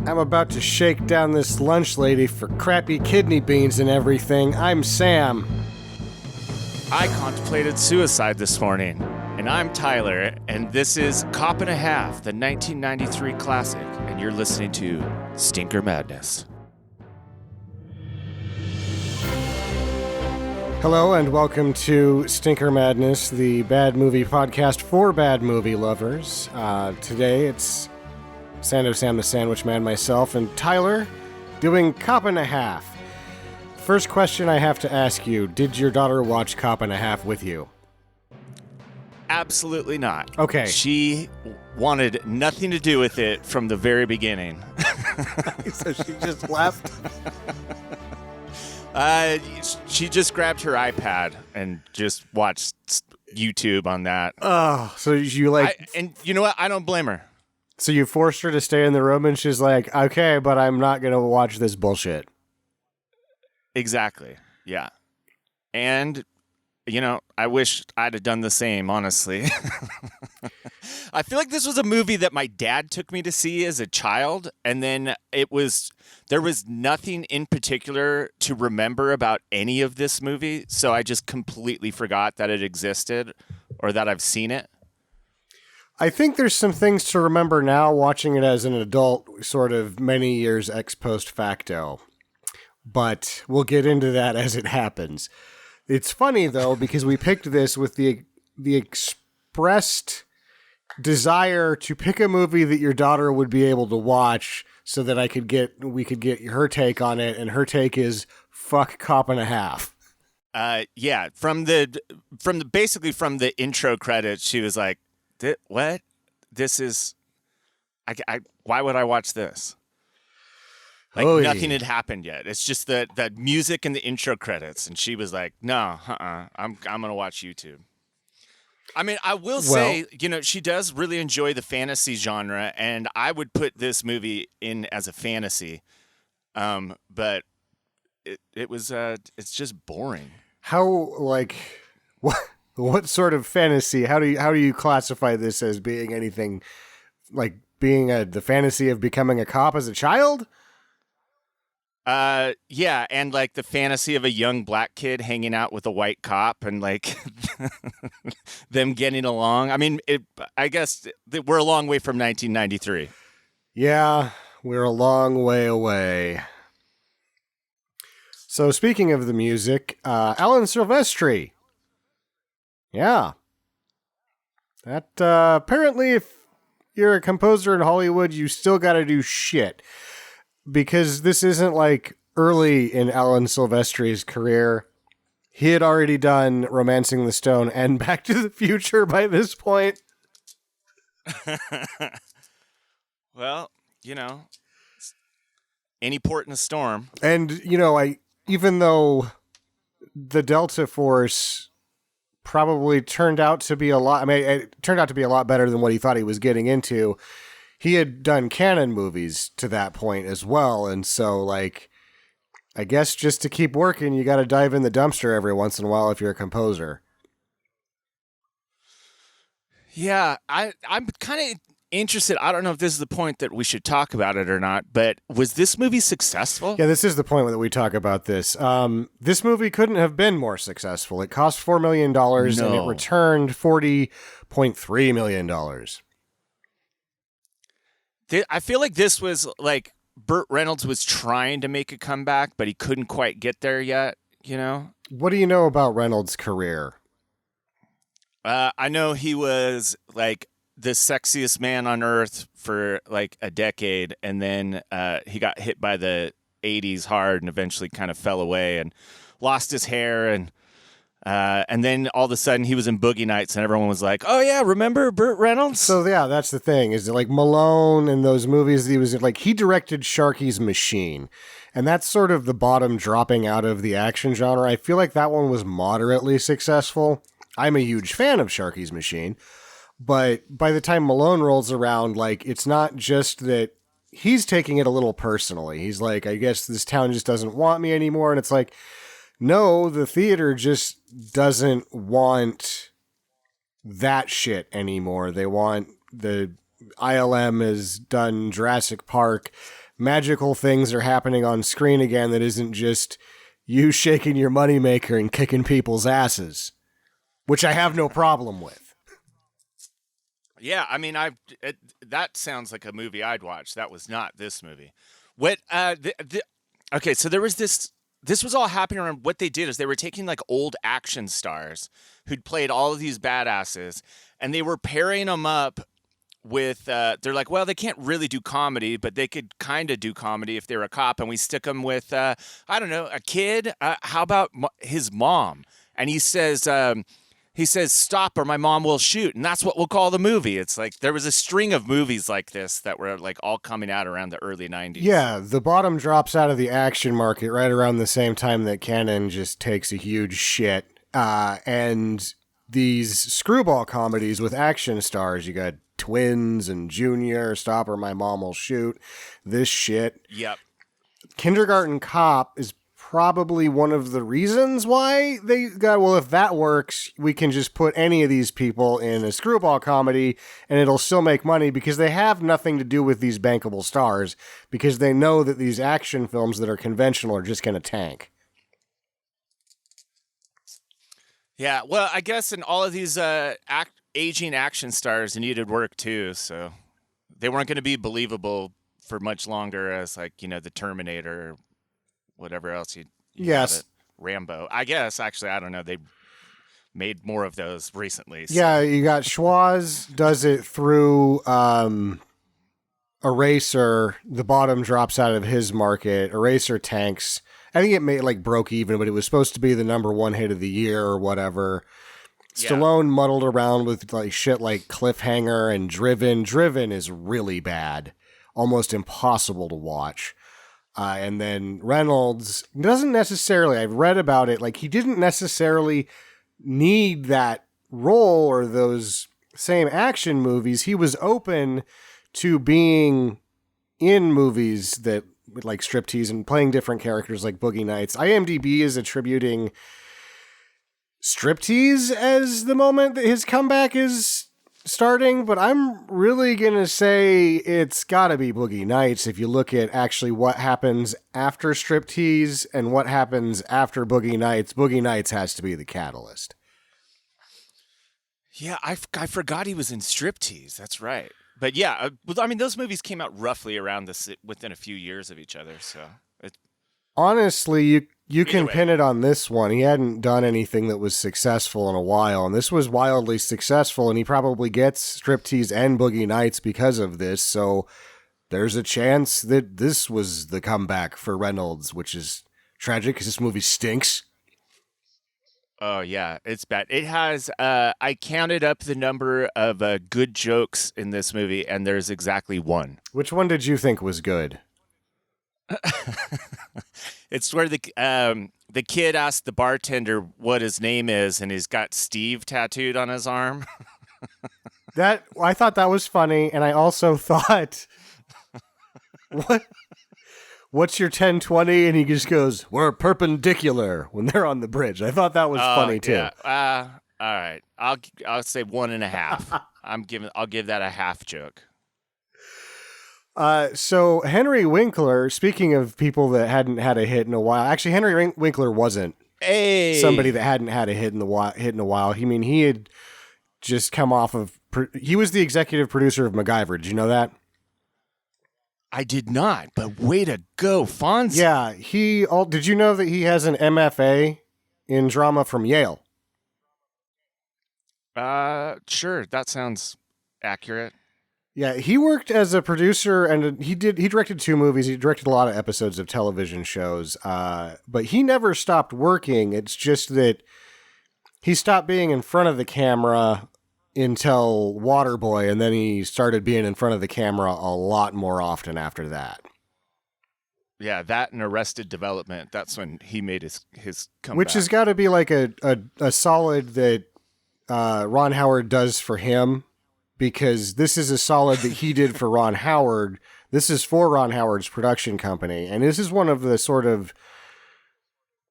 I'm about to shake down this lunch lady for crappy kidney beans and everything. I'm Sam. I contemplated suicide this morning, and I'm Tyler, and this is Cop and a Half, the 1993 classic, and you're listening to Stinker Madness. Hello and welcome to Stinker Madness, the bad movie podcast for bad movie lovers. Today it's Sando Sam the Sandwich Man, myself, and Tyler doing Cop and a Half. First question I have to ask you, did your daughter watch Cop and a Half with you? Absolutely not. Okay. She wanted nothing to do with it from the very beginning. So she just left? She just grabbed her iPad and just watched YouTube on that. Oh, so you like... And you know what? I don't blame her. So you forced her to stay in the room and she's like, okay, but I'm not going to watch this bullshit. Exactly. Yeah. And, you know, I wish I'd have done the same, honestly. I feel like this was a movie that my dad took me to see as a child, and then there was nothing in particular to remember about any of this movie, so I just completely forgot that it existed or that I've seen it. I think there's some things to remember now watching it as an adult, sort of many years ex post facto. But we'll get into that as it happens. It's funny, though, because we picked this with the expressed desire to pick a movie that your daughter would be able to watch so that we could get her take on it, and her take is fuck Cop and a Half. Yeah, from the intro credits, she was like, "What? This is why would I watch this?" Like, nothing had happened yet. It's just the music and the intro credits. And she was like, no, I'm going to watch YouTube. I mean, I will say, you know, she does really enjoy the fantasy genre. And I would put this movie in as a fantasy. But it's just boring. How, like, what sort of fantasy? How do you classify this as being anything, like being the fantasy of becoming a cop as a child? Yeah, and like the fantasy of a young black kid hanging out with a white cop and like them getting along. I mean, I guess we're a long way from 1993. Yeah, we're a long way away. So speaking of the music, Alan Silvestri. Yeah. That, apparently if you're a composer in Hollywood, you still gotta do shit. Because this isn't like early in Alan Silvestri's career. He had already done Romancing the Stone and Back to the Future by this point. Well, you know, any port in a storm. And, you know, even though the Delta Force probably turned out to be it turned out to be a lot better than what he thought he was getting into. He had done canon movies to that point as well, and so, like, I guess just to keep working, you got to dive in the dumpster every once in a while if you're a composer. Yeah, I'm kind of interested. I don't know if this is the point that we should talk about it or not, but was this movie successful? Yeah, this is the point that we talk about this. This movie couldn't have been more successful. It cost $4 million, and it returned $40.3 million. I feel like this was like Burt Reynolds was trying to make a comeback, but he couldn't quite get there yet, you know? What do you know about Reynolds' career? I know he was like the sexiest man on earth for like a decade, and then he got hit by the 80s hard and eventually kind of fell away and lost his hair, and then all of a sudden he was in Boogie Nights and everyone was like, oh yeah, remember Burt Reynolds? So yeah, that's the thing, is like Malone and those movies he was like, he directed Sharky's Machine, and that's sort of the bottom dropping out of the action genre. I feel like that one was moderately successful. I'm a huge fan of Sharky's Machine, but by the time Malone rolls around, like, it's not just that he's taking it a little personally. He's like, I guess this town just doesn't want me anymore, and it's like, no, the theater just doesn't want that shit anymore. They want the ILM has done Jurassic Park. magical things are happening on screen again that isn't just you shaking your moneymaker and kicking people's asses, which I have no problem with. Yeah, I mean, that sounds like a movie I'd watch. That was not this movie. What? Okay, so there was this. This was all happening around. What they did is they were taking like old action stars who'd played all of these badasses, and they were pairing them up with. They're like, well, they can't really do comedy, but they could kind of do comedy if they're a cop, and we stick them with, I don't know, a kid. How about his mom? And he says. He says, stop or my mom will shoot. And that's what we'll call the movie. It's like there was a string of movies like this that were like all coming out around the early 90s. Yeah, the bottom drops out of the action market right around the same time that Canon just takes a huge shit. And these screwball comedies with action stars, you got Twins and Junior, Stop or My Mom Will Shoot, this shit. Yep. Kindergarten Cop is probably one of the reasons why they got, well, if that works, we can just put any of these people in a screwball comedy and it'll still make money because they have nothing to do with these bankable stars because they know that these action films that are conventional are just going to tank. Yeah, well, I guess in all of these aging action stars needed work too, so they weren't going to be believable for much longer as like, you know, the Terminator or whatever else you yes, Rambo. I guess actually I don't know. They made more of those recently. So. Yeah, you got Schwoz does it through Eraser. The bottom drops out of his market. Eraser tanks. I think it made broke even, but it was supposed to be the number one hit of the year or whatever. Yeah. Stallone muddled around with shit like Cliffhanger and Driven. Driven is really bad, almost impossible to watch. And then Reynolds doesn't necessarily, I've read about it, he didn't necessarily need that role or those same action movies. He was open to being in movies that like Striptease and playing different characters like Boogie Nights. IMDb is attributing Striptease as the moment that his comeback is starting, but I'm really going to say it's got to be Boogie Nights if you look at actually what happens after Striptease and what happens after Boogie Nights. Boogie Nights has to be the catalyst. Yeah, I forgot he was in Striptease. That's right. But yeah, I mean, those movies came out roughly around within a few years of each other, so... Honestly, you can pin it on this one. He hadn't done anything that was successful in a while, and this was wildly successful, and he probably gets Striptease and Boogie Nights because of this, so there's a chance that this was the comeback for Reynolds, which is tragic because this movie stinks. Oh, yeah, it's bad. It has, I counted up the number of good jokes in this movie, and there's exactly one. Which one did you think was good? It's where the kid asked the bartender what his name is, and he's got Steve tattooed on his arm. I thought that was funny, and I also thought, what's your 10-20? And he just goes, we're perpendicular when they're on the bridge. I thought that was funny too. Yeah. All right, I'll say 1.5. I'll give that a half joke. So Henry Winkler, speaking of people that hadn't had a hit in a while, actually Henry Winkler wasn't somebody that hadn't had a hit in a while. He had just come off of, he was the executive producer of MacGyver. Did you know that? I did not, but way to go, Fonzie. Yeah, did you know that he has an MFA in drama from Yale? Sure, that sounds accurate. Yeah, he worked as a producer and he directed 2 movies. He directed a lot of episodes of television shows. But he never stopped working. It's just that he stopped being in front of the camera until Waterboy, and then he started being in front of the camera a lot more often after that. Yeah, that and Arrested Development. That's when he made his comeback. Which has got to be like a solid that Ron Howard does for him. Because this is a solid that he did for Ron Howard. This is for Ron Howard's production company. And this is one of the sort of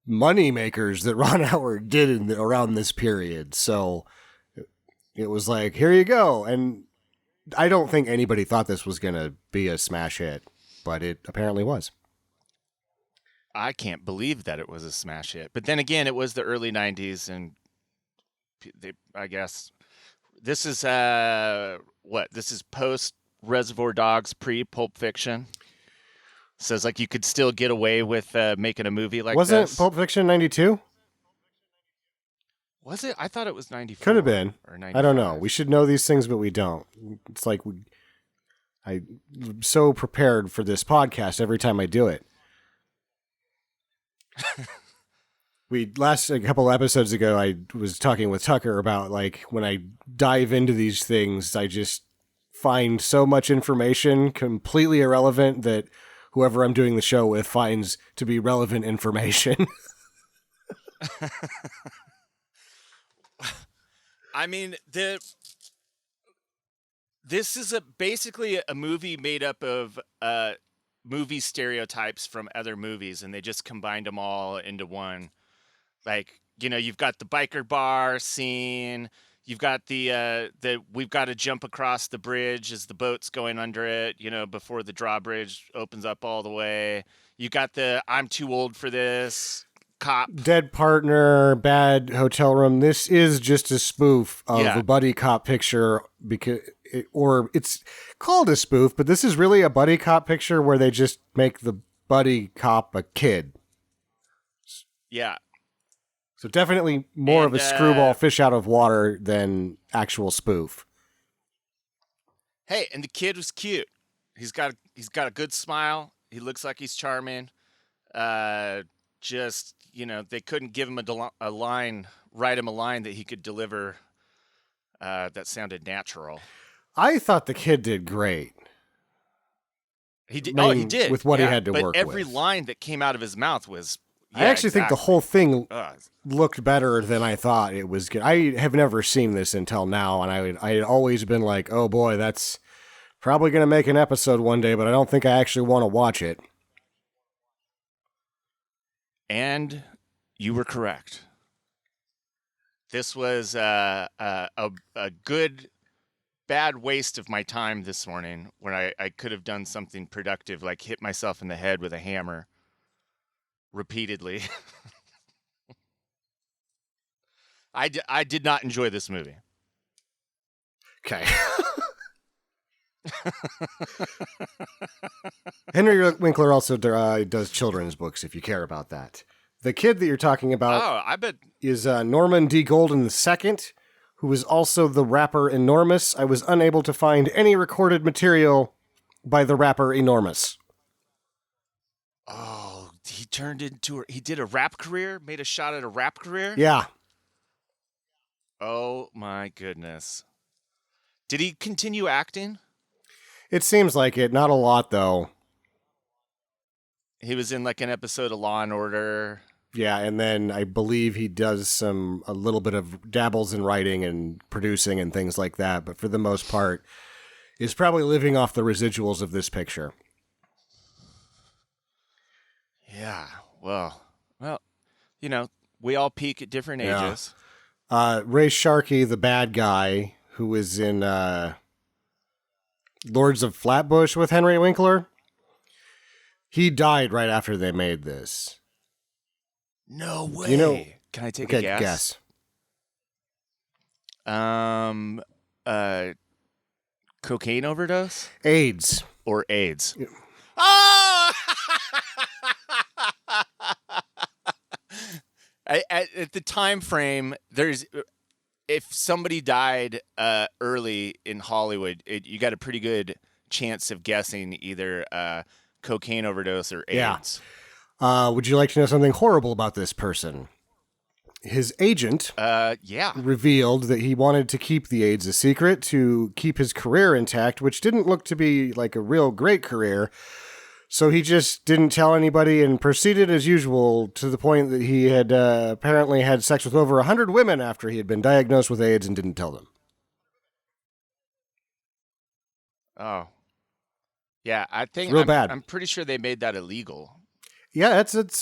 money makers that Ron Howard did around this period. So it was like, here you go. And I don't think anybody thought this was going to be a smash hit. but it apparently was. I can't believe that it was a smash hit. But then again, it was the early 90s, and I guess this is what? This is post Reservoir Dogs, pre Pulp Fiction. So it's like you could still get away with making a movie like Wasn't this. Pulp Fiction 92? Was it? I thought it was 94. Could have been. Or 95. I don't know. We should know these things, but we don't. It's like I'm so prepared for this podcast every time I do it. A couple episodes ago, I was talking with Tucker about like when I dive into these things, I just find so much information completely irrelevant that whoever I'm doing the show with finds to be relevant information. I mean, this is basically a movie made up of movie stereotypes from other movies, and they just combined them all into one. Like, you've got the biker bar scene, you've got the we've got to jump across the bridge as the boat's going under it, before the drawbridge opens up all the way. You got the I'm too old for this. Cop. Dead partner, bad hotel room. This is just a spoof of a buddy cop picture or it's called a spoof, but this is really a buddy cop picture where they just make the buddy cop a kid. Yeah. So definitely more of a screwball fish out of water than actual spoof. Hey, and the kid was cute. He's got a good smile. He looks like he's charming. Just, they couldn't give him a line, write him a line that he could deliver that sounded natural. I thought the kid did great. He did. He did. With what he had to work with. But every line that came out of his mouth was... I actually think the whole thing looked better than I thought it was good. I have never seen this until now, and I had always been like, oh boy, that's probably going to make an episode one day, but I don't think I actually want to watch it. And you were correct. This was a good, bad waste of my time this morning when I could have done something productive, like hit myself in the head with a hammer repeatedly. I did not enjoy this movie. Okay. Henry Winkler also does children's books, if you care about that. The kid that you're talking about I bet is Norman D. Golden II, who is also the rapper Enormous. I was unable to find any recorded material by the rapper Enormous. Oh, he did a rap career? Made a shot at a rap career? Yeah. Oh, my goodness. Did he continue acting? It seems like it. Not a lot, though. He was in like an episode of Law and Order. Yeah, and then I believe he does a little bit of dabbles in writing and producing and things like that, but for the most part, is probably living off the residuals of this picture. Yeah, well, we all peak at different ages. Ray Sharkey, the bad guy, who was in Lords of Flatbush with Henry Winkler, he died right after they made this. No way. Can I take a guess? Cocaine overdose? AIDS. Or AIDS. Yeah. Oh! At the time frame, if somebody died early in Hollywood, you got a pretty good chance of guessing either cocaine overdose or AIDS. Yeah. Would you like to know something horrible about this person? His agent revealed that he wanted to keep the AIDS a secret to keep his career intact, which didn't look to be like a real great career. So he just didn't tell anybody and proceeded as usual to the point that he had apparently had sex with over 100 women after he had been diagnosed with AIDS and didn't tell them. Oh. Yeah, I think real bad. I'm pretty sure they made that illegal. Yeah, it's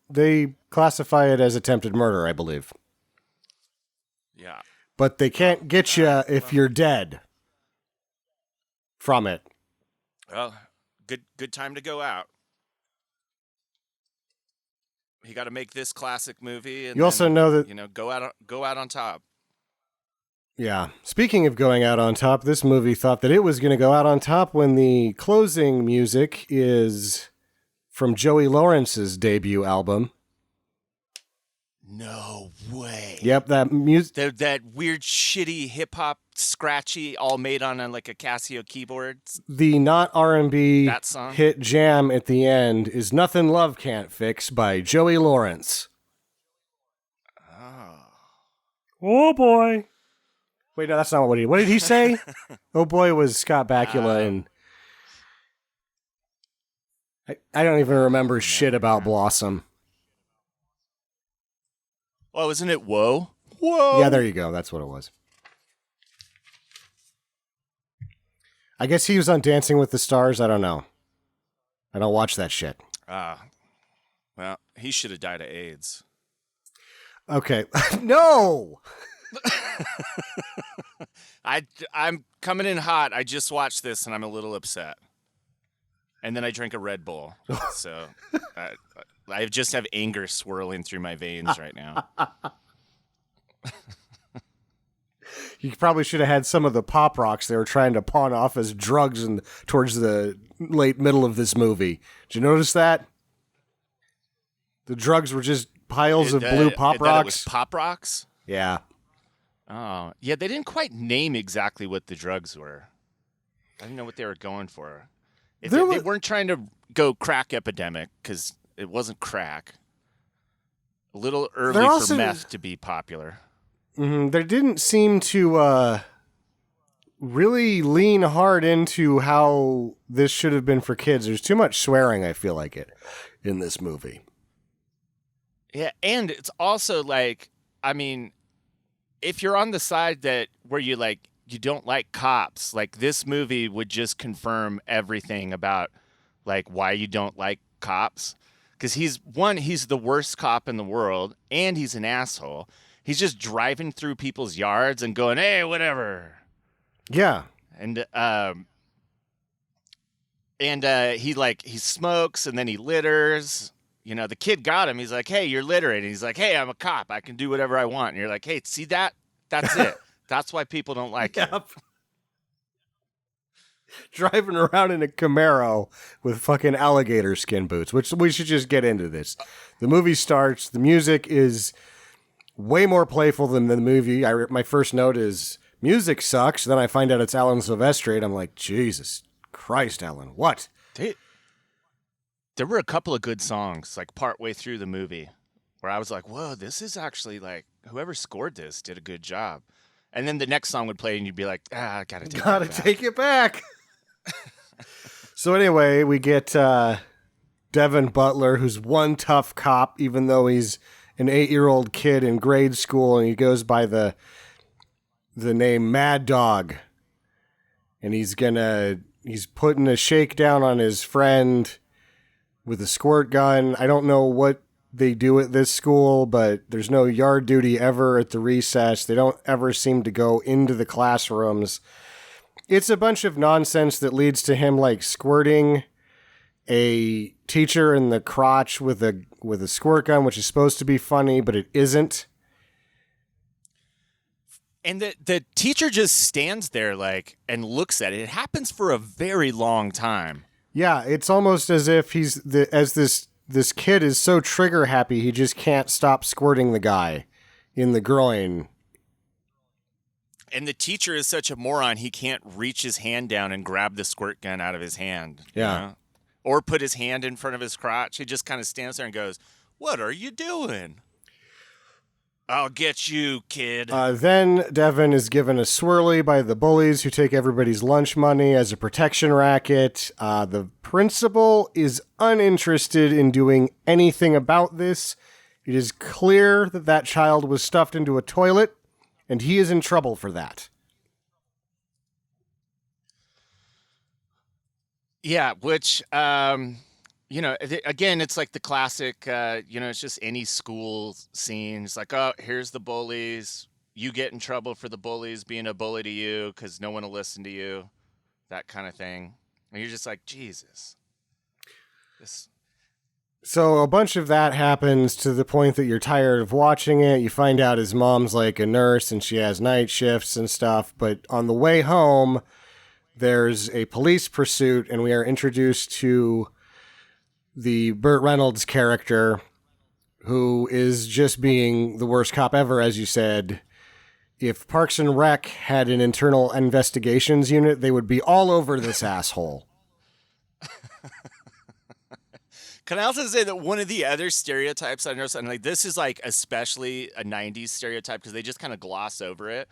they classify it as attempted murder, I believe. Yeah. But they can't get you if you're dead from it. Well, good time to go out. You got to make this classic movie, and You also know that, go out on top. yeah. Speaking of going out on top, this movie thought that it was going to go out on top when the closing music is from Joey Lawrence's debut album. No way. Yep, that music. That weird, shitty hip hop, scratchy, all made on like a Casio keyboard. The not R&B That song? hit jam at the end is "Nothing Love Can't Fix" by Joey Lawrence. Oh boy. Wait, no, that's not what did he say? Oh boy was Scott Bakula, and I don't even remember shit about Blossom. Oh, isn't it Whoa? Whoa. Yeah, there you go. That's what it was. I guess he was on Dancing with the Stars. I don't know. I don't watch that shit. Well, he should have died of AIDS. Okay. No! I'm coming in hot. I just watched this and I'm a little upset. And then I drank a Red Bull. So I just have anger swirling through my veins right now. You probably should have had some of the pop rocks they were trying to pawn off as drugs towards the late middle of this movie. Did you notice that? The drugs were just piles of blue pop rocks. It was pop rocks? Yeah. Oh, yeah, they didn't quite name exactly what the drugs were. I didn't know what they were going for. They weren't trying to go crack epidemic because it wasn't crack. A little early for meth to be popular. Mm-hmm. They didn't seem to really lean hard into how this should have been for kids. There's too much swearing, I feel like it, in this movie. Yeah, and it's also like, I mean, if you're on the side where you don't like cops, like this movie would just confirm everything about like why you don't like cops. Because he's the worst cop in the world, and he's an asshole. He's just driving through people's yards and going, "Hey, whatever." Yeah, and he smokes and then he litters. The kid got him. He's like, "Hey, you're littering." And he's like, "Hey, I'm a cop. I can do whatever I want." And you're like, "Hey, see that? That's it. That's why people don't like you." Driving around in a Camaro with fucking alligator skin boots, which we should just get into this. The movie starts. The music is way more playful than the movie. My first note is music sucks. Then I find out it's Alan Silvestri, and I'm like, Jesus Christ, Alan, what? There were a couple of good songs, like partway through the movie, where I was like, whoa, this is actually like, whoever scored this did a good job. And then the next song would play, and you'd be like, I gotta take it back. So anyway, we get Devin Butler, who's one tough cop, even though he's an 8-year-old kid in grade school, and he goes by the name Mad Dog. And he's putting a shakedown on his friend with a squirt gun. I don't know what they do at this school, but there's no yard duty ever at the recess. They don't ever seem to go into the classrooms. It's a bunch of nonsense that leads to him like squirting a teacher in the crotch with a squirt gun, which is supposed to be funny, but it isn't. And the teacher just stands there like and looks at it. It happens for a very long time. Yeah, it's almost as if this kid is so trigger happy he just can't stop squirting the guy in the groin. And the teacher is such a moron, he can't reach his hand down and grab the squirt gun out of his hand. Yeah. Or put his hand in front of his crotch. He just kind of stands there and goes, "What are you doing?" "I'll get you, kid." Then Devin is given a swirly by the bullies who take everybody's lunch money as a protection racket. The principal is uninterested in doing anything about this. It is clear that child was stuffed into a toilet, and he is in trouble for that. Yeah, which, again, it's like the classic, it's just any school scene. It's like, oh, here's the bullies. You get in trouble for the bullies being a bully to you because no one will listen to you. That kind of thing. And you're just like, Jesus. This, So a bunch of that happens to the point that you're tired of watching it. You find out his mom's like a nurse and she has night shifts and stuff. But on the way home, there's a police pursuit, and we are introduced to the Burt Reynolds character, who is just being the worst cop ever, as you said. If Parks and Rec had an internal investigations unit, they would be all over this asshole. Can I also say that one of the other stereotypes I noticed, and like this is like especially a 90s stereotype because they just kind of gloss over it,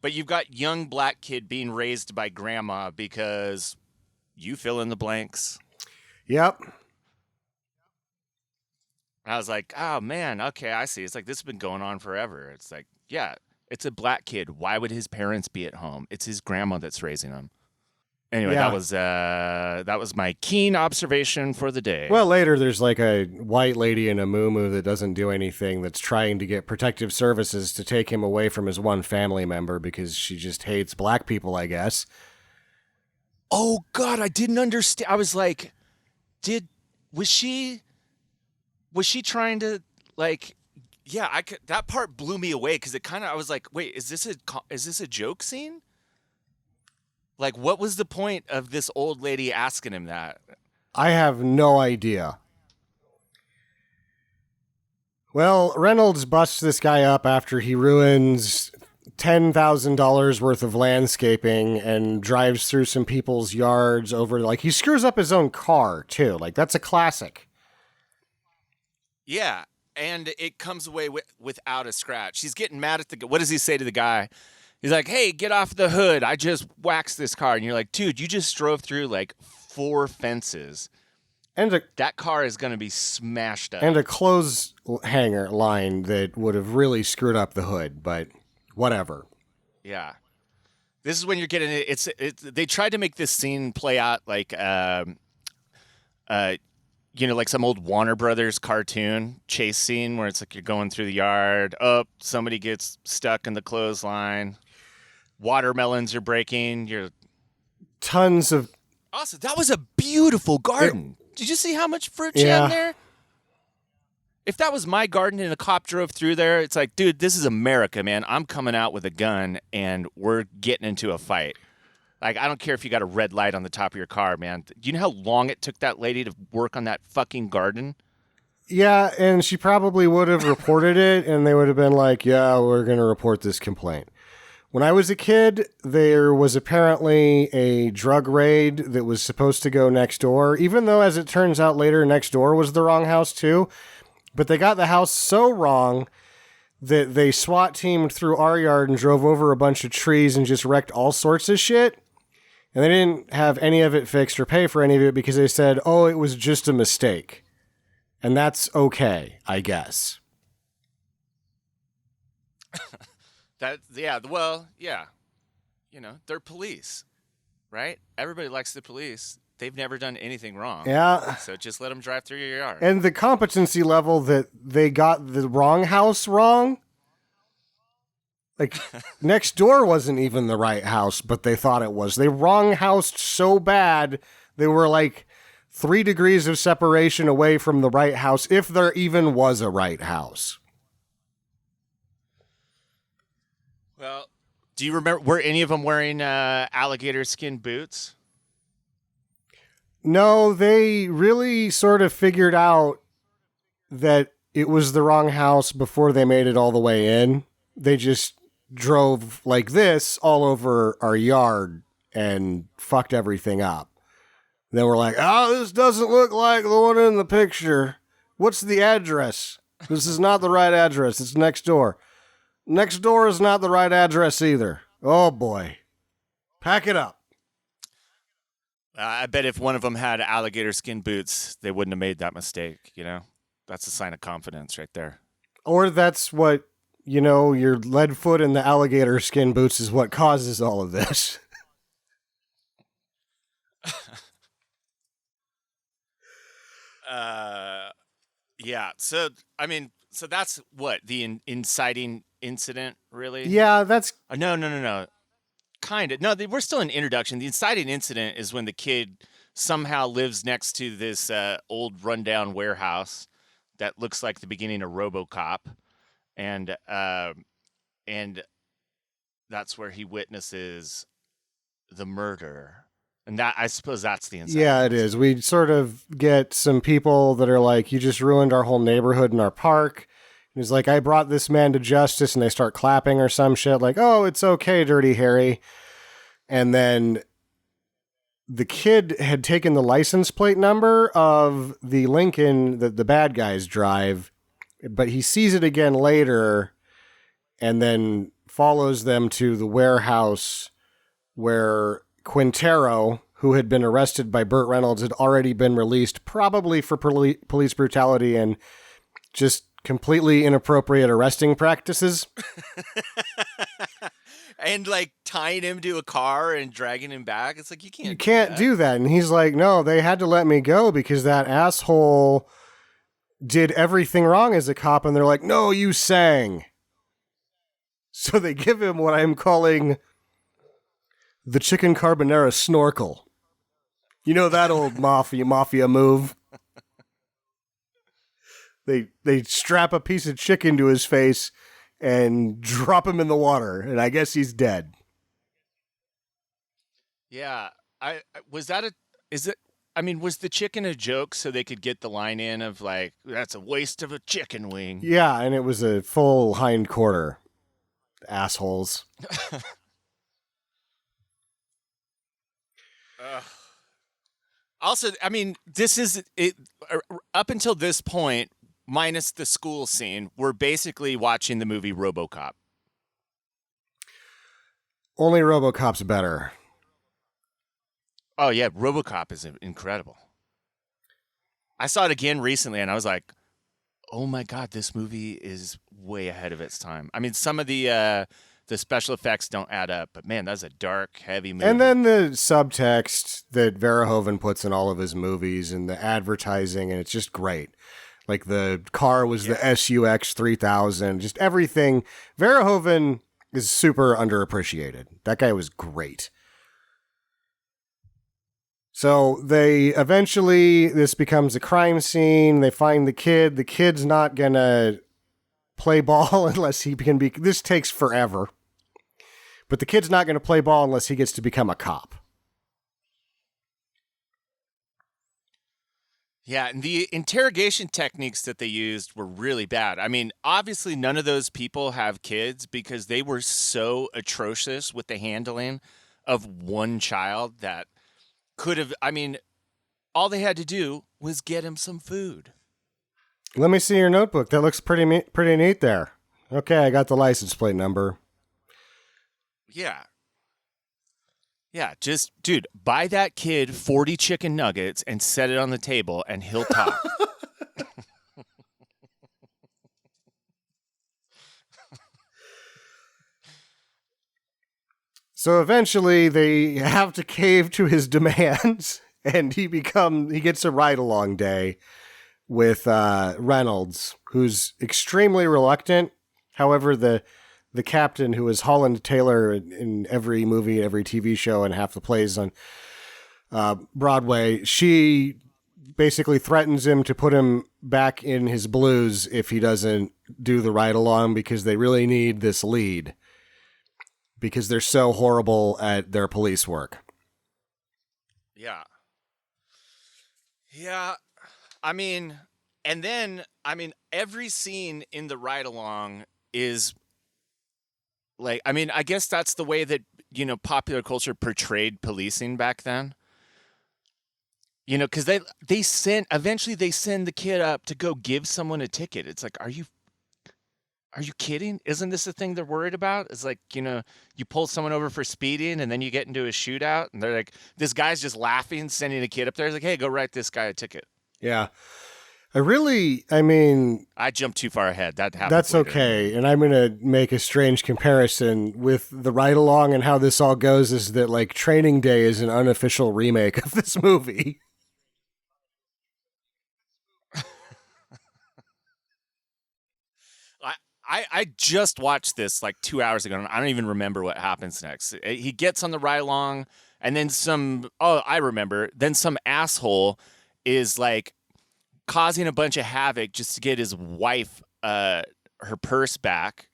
but you've got young black kid being raised by grandma because you fill in the blanks. Yep. I was like, oh man, okay, I see. It's like this has been going on forever. It's like, yeah, it's a black kid. Why would his parents be at home? It's his grandma that's raising him. Anyway, Yeah. that was my keen observation for the day. Well, later there's like a white lady in a muumuu that doesn't do anything that's trying to get protective services to take him away from his one family member because she just hates black people, I guess. Oh God, I didn't understand. I was like, was she trying to like? Yeah, that part blew me away because I was like, wait, is this a joke scene? Like, what was the point of this old lady asking him that? I have no idea. Well, Reynolds busts this guy up after he ruins $10,000 worth of landscaping and drives through some people's yards over, like, he screws up his own car, too. Like, that's a classic. Yeah, and it comes away without a scratch. He's getting mad at what does he say to the guy? He's like, hey, get off the hood. I just waxed this car. And you're like, dude, you just drove through like 4 fences. And that car is going to be smashed up. And a clothes hanger line that would have really screwed up the hood, but whatever. Yeah. This is when you're getting it. They tried to make this scene play out like, like some old Warner Brothers cartoon chase scene where it's like you're going through the yard. Oh, somebody gets stuck in the clothesline. Watermelons are breaking. Tons of... Also, that was a beautiful garden. Did you see how much fruit she had in there? If that was my garden and a cop drove through there, it's like, dude, this is America, man. I'm coming out with a gun and we're getting into a fight. Like, I don't care if you got a red light on the top of your car, man. Do you know how long it took that lady to work on that fucking garden? Yeah, and she probably would have reported it, and they would have been like, yeah, we're going to report this complaint. When I was a kid, there was apparently a drug raid that was supposed to go next door, even though, as it turns out later, next door was the wrong house, too. But they got the house so wrong that they SWAT teamed through our yard and drove over a bunch of trees and just wrecked all sorts of shit. And they didn't have any of it fixed or pay for any of it because they said, oh, it was just a mistake. And that's okay, I guess. Yeah. You know, they're police, right? Everybody likes the police. They've never done anything wrong. Yeah. So just let them drive through your yard. And the competency level that they got the wrong house wrong. Like, next door wasn't even the right house, but they thought it was. They wrong housed so bad, they were like 3 degrees of separation away from the right house, if there even was a right house. Well, do you remember, were any of them wearing alligator skin boots? No, they really sort of figured out that it was the wrong house before they made it all the way in. They just drove like this all over our yard and fucked everything up. Then we're like, oh, this doesn't look like the one in the picture. What's the address? This is not the right address. It's next door. Next door is not the right address either. Oh, boy. Pack it up. I bet if one of them had alligator skin boots, they wouldn't have made that mistake, you know? That's a sign of confidence right there. Or that's what, you know, your lead foot and the alligator skin boots is what causes all of this. Yeah. So, I mean, so that's what, the inciting incident, really? Yeah, that's... No. Kind of. No, we're still in introduction. The inciting incident is when the kid somehow lives next to this old rundown warehouse that looks like the beginning of Robocop, and and that's where he witnesses the murder. And that, I suppose, that's the incentive. Yeah, it is. We sort of get some people that are like, you just ruined our whole neighborhood and our park. And he's like, I brought this man to justice, and they start clapping or some shit like, oh, it's okay, Dirty Harry. And then the kid had taken the license plate number of the Lincoln that the bad guys drive, but he sees it again later and then follows them to the warehouse where Quintero, who had been arrested by Burt Reynolds, had already been released, probably for police brutality and just completely inappropriate arresting practices. And like tying him to a car and dragging him back. It's like, you can't do that. And he's like, no, they had to let me go because that asshole did everything wrong as a cop. And they're like, no, you sang. So they give him what I'm calling the chicken carbonara snorkel. You know that old mafia move? They strap a piece of chicken to his face and drop him in the water, and I guess he's dead. Yeah. Was the chicken a joke so they could get the line in of like, that's a waste of a chicken wing? Yeah, and it was a full hind quarter. Assholes. Also, I mean, this is it. Up until this point, minus the school scene, we're basically watching the movie Robocop. Only Robocop's better. Oh yeah, Robocop is incredible. I saw it again recently, and I was like, "Oh my god, this movie is way ahead of its time." I mean, some of the special effects don't add up, but man, that's a dark, heavy movie. And then the subtext that Verhoeven puts in all of his movies and the advertising, and it's just great. Like the car was the SUX 3000, just everything. Verhoeven is super underappreciated. That guy was great. So this becomes a crime scene. They find the kid. The kid's not going to play ball unless he can be, this takes forever. But the kid's not going to play ball unless he gets to become a cop. Yeah, and the interrogation techniques that they used were really bad. I mean, obviously none of those people have kids because they were so atrocious with the handling of one child that could have, I mean, all they had to do was get him some food. Let me see your notebook. That looks pretty neat there. Okay, I got the license plate number. Yeah. Yeah, just, dude, buy that kid 40 chicken nuggets and set it on the table and he'll talk. So eventually they have to cave to his demands and he gets a ride-along day with Reynolds, who's extremely reluctant. However, the captain, who is Holland Taylor in every movie, every TV show, and half the plays on Broadway, she basically threatens him to put him back in his blues if he doesn't do the ride-along because they really need this lead because they're so horrible at their police work. Yeah. Yeah. I mean, and then, every scene in the ride-along is like, I guess that's the way that, popular culture portrayed policing back then. Because eventually they send the kid up to go give someone a ticket. It's like, are you kidding? Isn't this the thing they're worried about? It's like, you pull someone over for speeding and then you get into a shootout and they're like, this guy's just laughing, sending a kid up there. It's like, hey, go write this guy a ticket. Yeah. I jumped too far ahead. That happened. That's later. okay. And I'm going to make a strange comparison with the ride along and how this all goes is that like Training Day is an unofficial remake of this movie. I just watched this like 2 hours ago and I don't even remember what happens next. He gets on the ride along And then I remember, then some asshole is like causing a bunch of havoc just to get his wife her purse back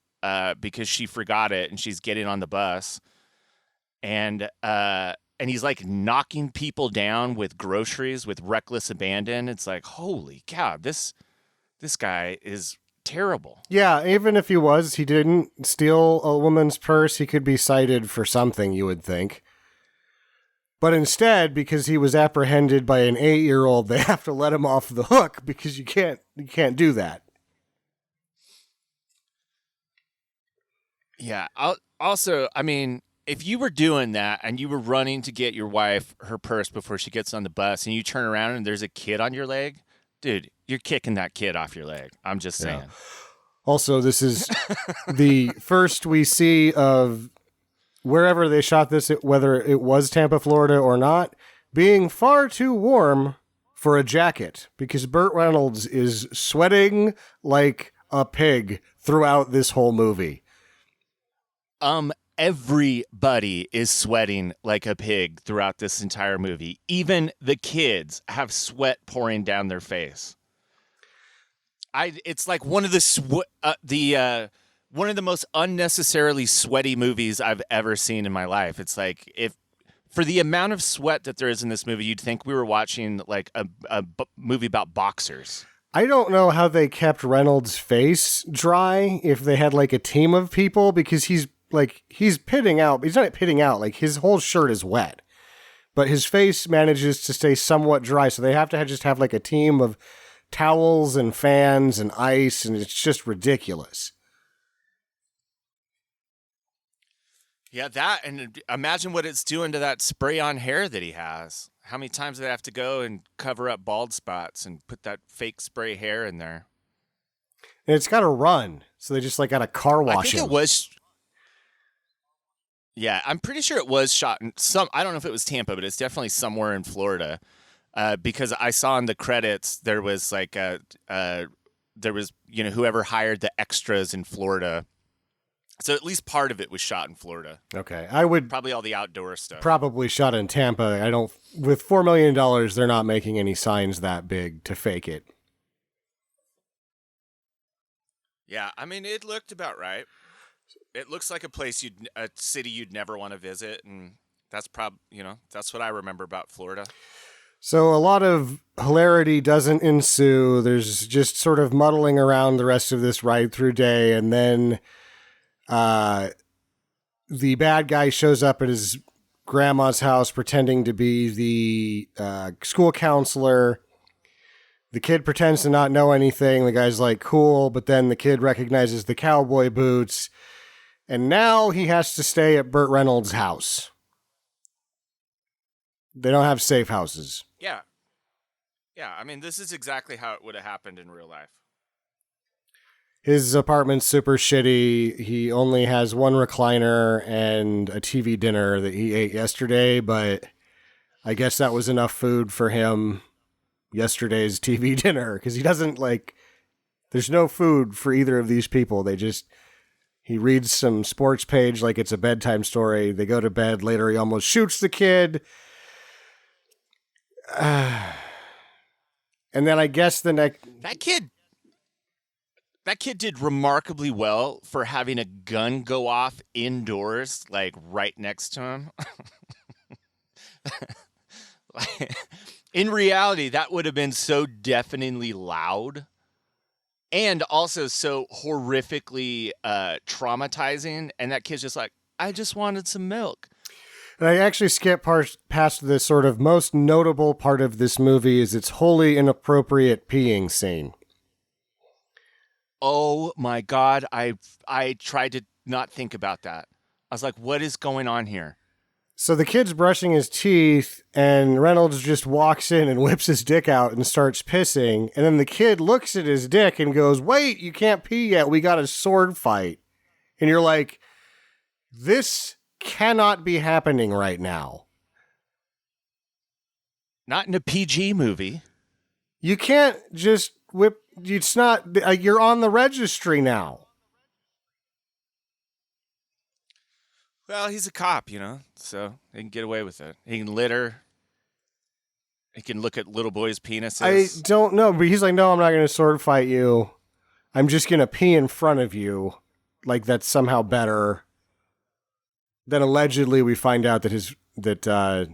because she forgot it and she's getting on the bus. And he's like knocking people down with groceries with reckless abandon. It's like, holy cow, this guy is terrible. Yeah, even if he didn't steal a woman's purse, he could be cited for something, you would think. But instead, because he was apprehended by an 8-year-old, they have to let him off the hook because you can't do that. Yeah. Also, I mean, if you were doing that and you were running to get your wife her purse before she gets on the bus and you turn around and there's a kid on your leg, dude, you're kicking that kid off your leg. I'm just saying. Yeah. Also, this is the first we see of wherever they shot this, whether it was Tampa, Florida or not, being far too warm for a jacket because Burt Reynolds is sweating like a pig throughout this whole movie. Everybody is sweating like a pig throughout this entire movie. Even the kids have sweat pouring down their face. It's like one of one of the most unnecessarily sweaty movies I've ever seen in my life. It's like for the amount of sweat that there is in this movie, you'd think we were watching like a movie about boxers. I don't know how they kept Reynolds' face dry if they had like a team of people because he's pitting out. He's not pitting out. Like his whole shirt is wet, but his face manages to stay somewhat dry. So they have to just have like a team of towels and fans and ice, and it's just ridiculous. Yeah, that, and imagine what it's doing to that spray-on hair that he has. How many times do they have to go and cover up bald spots and put that fake spray hair in there? And it's got to run, so they just like got a car wash. I think it was. Yeah, I'm pretty sure it was shot in I don't know if it was Tampa, but it's definitely somewhere in Florida. Because I saw in the credits there was like whoever hired the extras in Florida. So at least part of it was shot in Florida. Okay, I would probably all the outdoor stuff. Probably shot in Tampa. With $4 million, they're not making any signs that big to fake it. Yeah, I mean, it looked about right. It looks like a city you'd never want to visit, and that's that's what I remember about Florida. So a lot of hilarity doesn't ensue. There's just sort of muddling around the rest of this ride-through day, and then the bad guy shows up at his grandma's house pretending to be the school counselor. The kid pretends to not know anything. The guy's like, cool, but then the kid recognizes the cowboy boots, and now he has to stay at Burt Reynolds' house. They don't have safe houses. Yeah. Yeah, I mean, this is exactly how it would have happened in real life. His apartment's super shitty. He only has one recliner and a TV dinner that he ate yesterday, but I guess that was enough food for him, yesterday's TV dinner, because he doesn't there's no food for either of these people. He reads some sports page like it's a bedtime story. They go to bed. Later, he almost shoots the kid. And then I guess the next... That kid did remarkably well for having a gun go off indoors, like right next to him. In reality, that would have been so deafeningly loud and also so horrifically traumatizing. And that kid's just like, I just wanted some milk. And I actually skipped past the sort of most notable part of this movie is its wholly inappropriate peeing scene. Oh my God. I tried to not think about that. I was like, what is going on here? So the kid's brushing his teeth and Reynolds just walks in and whips his dick out and starts pissing. And then the kid looks at his dick and goes, wait, you can't pee yet. We got a sword fight. And you're like, this cannot be happening right now. Not in a PG movie. You can't just whip. It's not, you're on the registry now. Well, he's a cop, so he can get away with it. He can litter. He can look at little boys' I penises. don't know, but he's like, no, I'm not going to sword fight you. I'm just going to pee in front of you. Like, that's somehow better. Then allegedly we find out that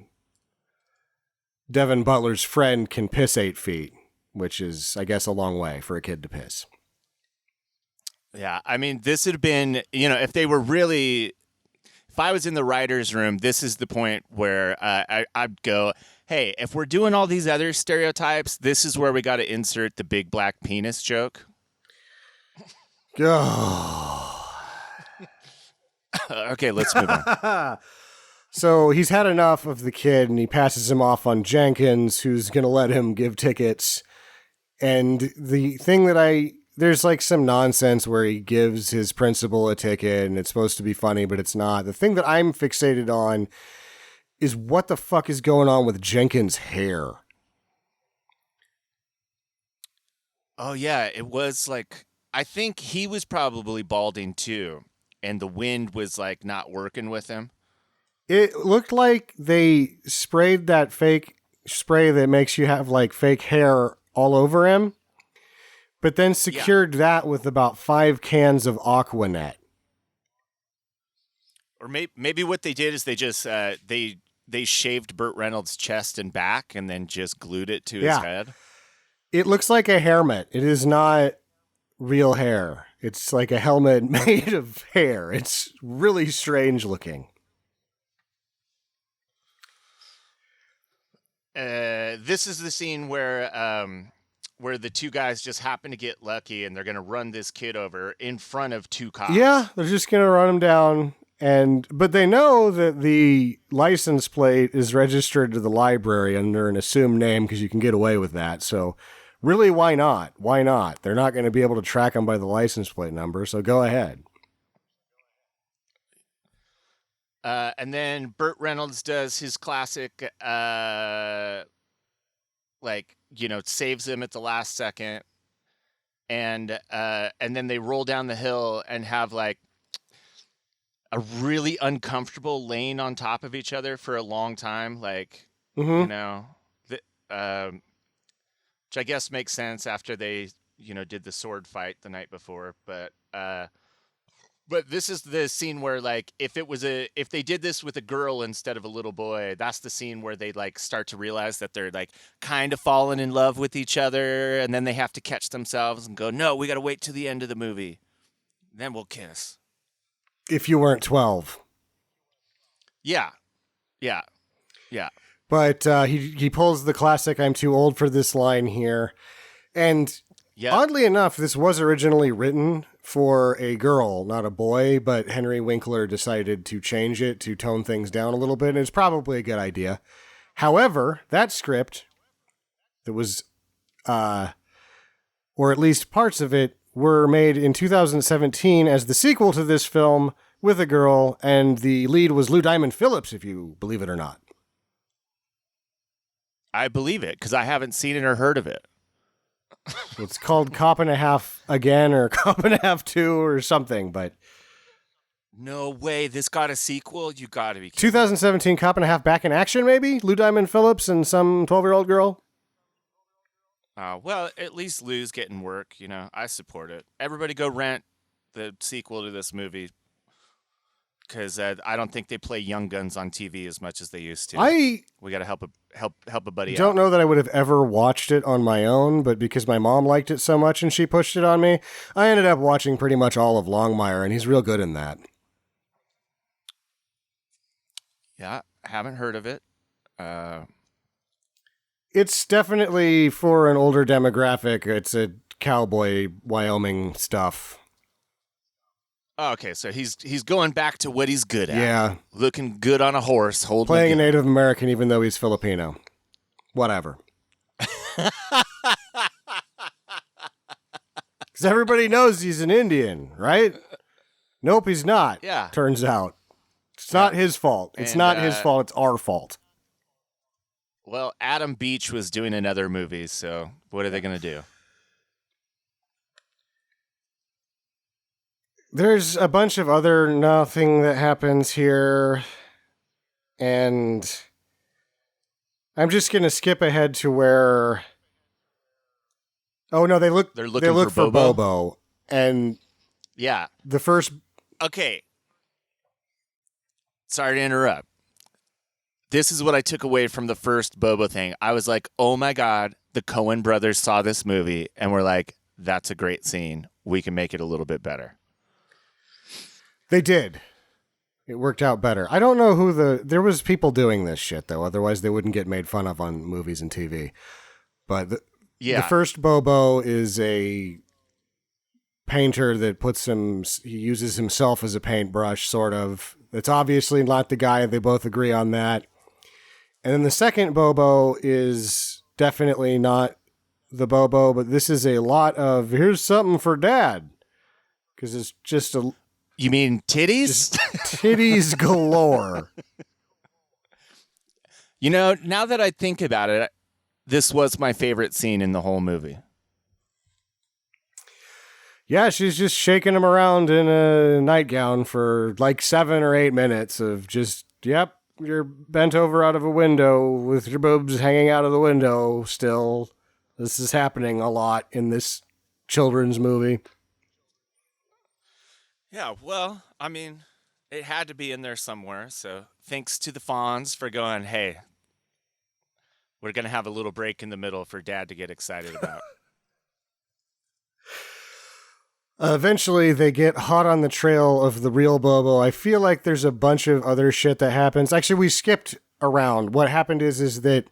Devin Butler's friend can piss 8 feet, which is, I guess, a long way for a kid to piss. Yeah, I mean, this would have been, if they were really, if I was in the writer's room, this is the point where I'd go, hey, if we're doing all these other stereotypes, this is where we got to insert the big black penis joke. Okay, let's move on. So he's had enough of the kid, and he passes him off on Jenkins, who's going to let him give tickets. And the thing that there's like some nonsense where he gives his principal a ticket, and it's supposed to be funny, but it's not. The thing that I'm fixated on is what the fuck is going on with Jenkins' hair. Oh, yeah, it was like, I think he was probably balding too, and the wind was like not working with him. It looked like they sprayed that fake spray that makes you have like fake hair all over him, but then secured that with about 5 cans of Aquanet. Or maybe what they did is they just they shaved Burt Reynolds' chest and back and then just glued it to his head. It looks like a helmet. It is not real hair. It's like a helmet made of hair. It's really strange looking. This is the scene where the two guys just happen to get lucky and they're going to run this kid over in front of 2 cops. Yeah, they're just going to run him down. But they know that the license plate is registered to the library under an assumed name because you can get away with that. So really, why not? Why not? They're not going to be able to track him by the license plate number, so go ahead. And then Burt Reynolds does his classic, saves him at the last second. And then they roll down the hill and have like a really uncomfortable laying on top of each other for a long time. Like, which I guess makes sense after they, did the sword fight the night before. But this is the scene where, like, if they did this with a girl instead of a little boy, that's the scene where they like start to realize that they're like kind of falling in love with each other, and then they have to catch themselves and go, "No, we got to wait till the end of the movie, then we'll kiss." If you weren't 12. Yeah. But he pulls the classic "I'm too old for this" line here. And oddly enough, this was originally written for a girl, not a boy, but Henry Winkler decided to change it to tone things down a little bit, and it's probably a good idea. However, that script that was, or at least parts of it, were made in 2017 as the sequel to this film with a girl, and the lead was Lou Diamond Phillips, if you believe it or not. I believe it, because I haven't seen it or heard of it. It's called Cop and a Half Again, or Cop and a Half 2, or something, but... No way, this got a sequel? You gotta be kidding. 2017 Cop and a Half Back in Action, maybe? Lou Diamond Phillips and some 12-year-old girl? Well, at least Lou's getting work, I support it. Everybody go rent the sequel to this movie, because I don't think they play Young Guns on TV as much as they used to. We got to help a buddy out. Don't know that I would have ever watched it on my own, but because my mom liked it so much and she pushed it on me, I ended up watching pretty much all of Longmire, and he's real good in that. Yeah, haven't heard of it. It's definitely for an older demographic. It's a cowboy Wyoming stuff. Oh, okay, so he's going back to what he's good at. Yeah. Looking good on a horse, holding playing a Native American even though he's Filipino. Whatever. Because everybody knows he's an Indian, right? Nope, he's not. Yeah. Turns out. It's not his fault. It's not his fault. It's our fault. Well, Adam Beach was doing another movie, so what are they going to do? There's a bunch of other nothing that happens here, and I'm just gonna skip ahead to where. Oh no, They're they looking look for for Bobo. Bobo, and Yeah. the first. Okay. Sorry to interrupt. This is what I took away from the first Bobo thing. I was like, oh my God, the Coen brothers saw this movie and were like, that's a great scene. We can make it a little bit better. They did. It worked out better. I don't know who there was people doing this shit though. Otherwise, they wouldn't get made fun of on movies and TV. But the first Bobo is a painter that he uses himself as a paintbrush, sort of. It's obviously not the guy. They both agree on that. And then the second Bobo is definitely not the Bobo, but this is a lot of here's something for Dad, because it's just You mean titties? just titties galore. You know, now that I think about it, this was my favorite scene in the whole movie. Yeah, she's just shaking him around in a nightgown for like 7 or 8 minutes of just, yep, you're bent over out of a window with your boobs hanging out of the window still. This is happening a lot in this children's movie. Yeah, well, I mean, it had to be in there somewhere. So thanks to the Fonz for going, hey, we're going to have a little break in the middle for Dad to get excited about. Eventually, they get hot on the trail of the real Bobo. I feel like there's a bunch of other shit that happens. Actually, we skipped around. What happened is that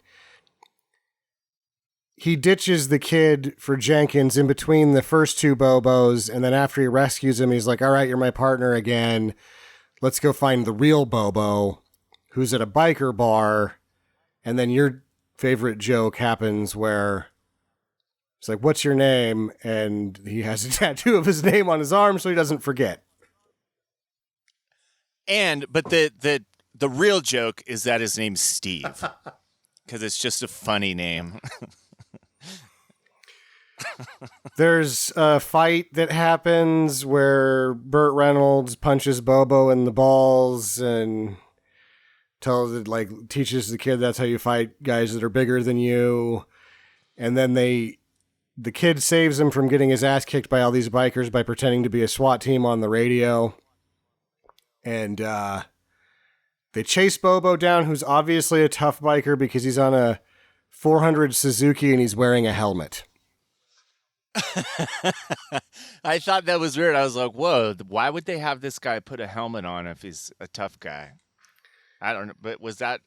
he ditches the kid for Jenkins in between the first two Bobos, and then after he rescues him, he's like, all right, you're my partner again. Let's go find the real Bobo, who's at a biker bar. And then your favorite joke happens where it's like, what's your name? And he has a tattoo of his name on his arm so he doesn't forget. But the real joke is that his name's Steve, because it's just a funny name. There's a fight that happens where Burt Reynolds punches Bobo in the balls and teaches the kid that's how you fight guys that are bigger than you. And then the kid saves him from getting his ass kicked by all these bikers by pretending to be a SWAT team on the radio. And they chase Bobo down, who's obviously a tough biker because he's on a 400 Suzuki and he's wearing a helmet. I thought that was weird. I was like, whoa, why would they have this guy put a helmet on if he's a tough guy? I don't know, but was that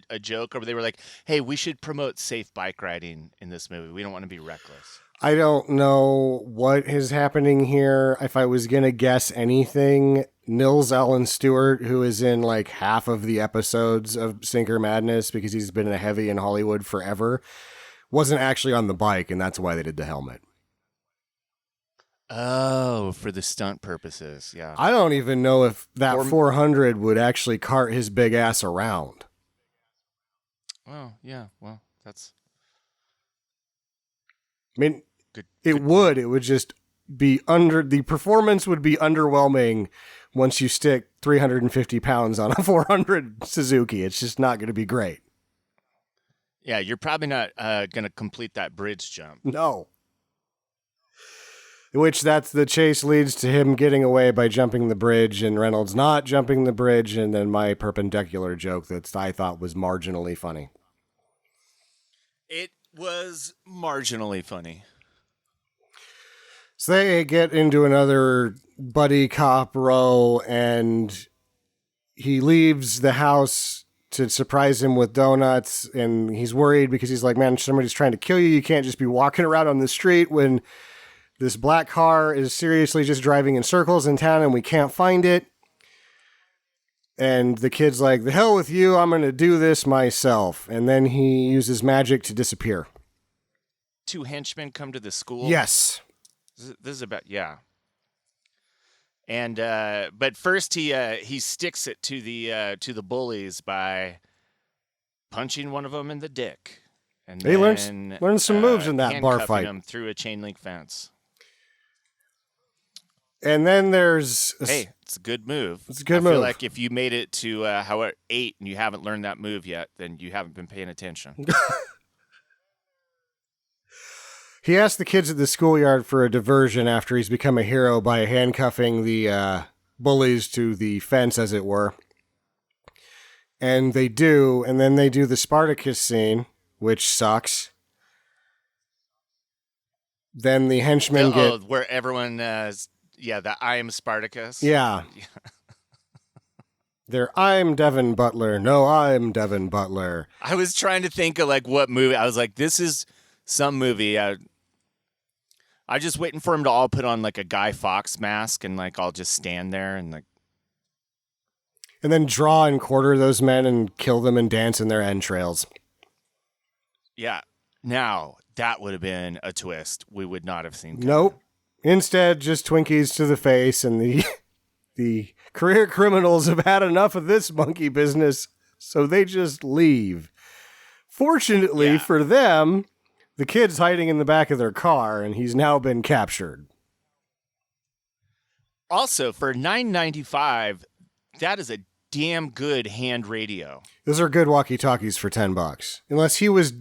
a joke? Or they were like, hey, we should promote safe bike riding in this movie. We don't want to be reckless. I don't know what is happening here. If I was going to guess anything, Nils Allen Stewart, who is in like half of the episodes of Sinker Madness because he's been a heavy in Hollywood forever, wasn't actually on the bike, and that's why they did the helmet. Oh, for the stunt purposes, yeah. I don't even know if that 400 would actually cart his big ass around. Oh, yeah, well, that's... I mean, it would. It would just be the performance would be underwhelming once you stick 350 pounds on a 400 Suzuki. It's just not going to be great. Yeah, you're probably not going to complete that bridge jump. No. Which the chase leads to him getting away by jumping the bridge and Reynolds not jumping the bridge, and then my perpendicular joke that I thought was marginally funny. It was marginally funny. So they get into another buddy cop row, and he leaves the house to surprise him with donuts, and he's worried because he's like, man, somebody's trying to kill you. You can't just be walking around on the street when this black car is seriously just driving in circles in town and we can't find it. And the kid's like, the hell with you, I'm going to do this myself. And then he uses magic to disappear. 2 henchmen come to the school? Yes. This is about, yeah. And but first he sticks it to the bullies by punching one of them in the dick. And he learns some moves in that bar fight. Him through a chain link fence. And then there's... Hey, it's a good move. It's a good I move. feel like if you made it to however 8 and you haven't learned that move yet, then you haven't been paying attention. He asked the kids at the schoolyard for a diversion after he's become a hero by handcuffing the bullies to the fence, as it were. And they do, and then they do the Spartacus scene, which sucks. Then the henchmen get... where everyone, the I am Spartacus. Yeah. I'm Devin Butler. No, I'm Devin Butler. I was trying to think of like what movie. I was like, this is some movie. I just waiting for him to all put on like a Guy Fawkes mask and like I'll just stand there and like. And then draw and quarter those men and kill them and dance in their entrails. Yeah. Now, that would have been a twist we would not have seen coming. Nope. Instead, just Twinkies to the face, and the career criminals have had enough of this monkey business, so they just leave. Fortunately for them, the kid's hiding in the back of their car, and he's now been captured. Also, for $9.95, that is a damn good hand radio. Those are good walkie-talkies for $10. Unless he was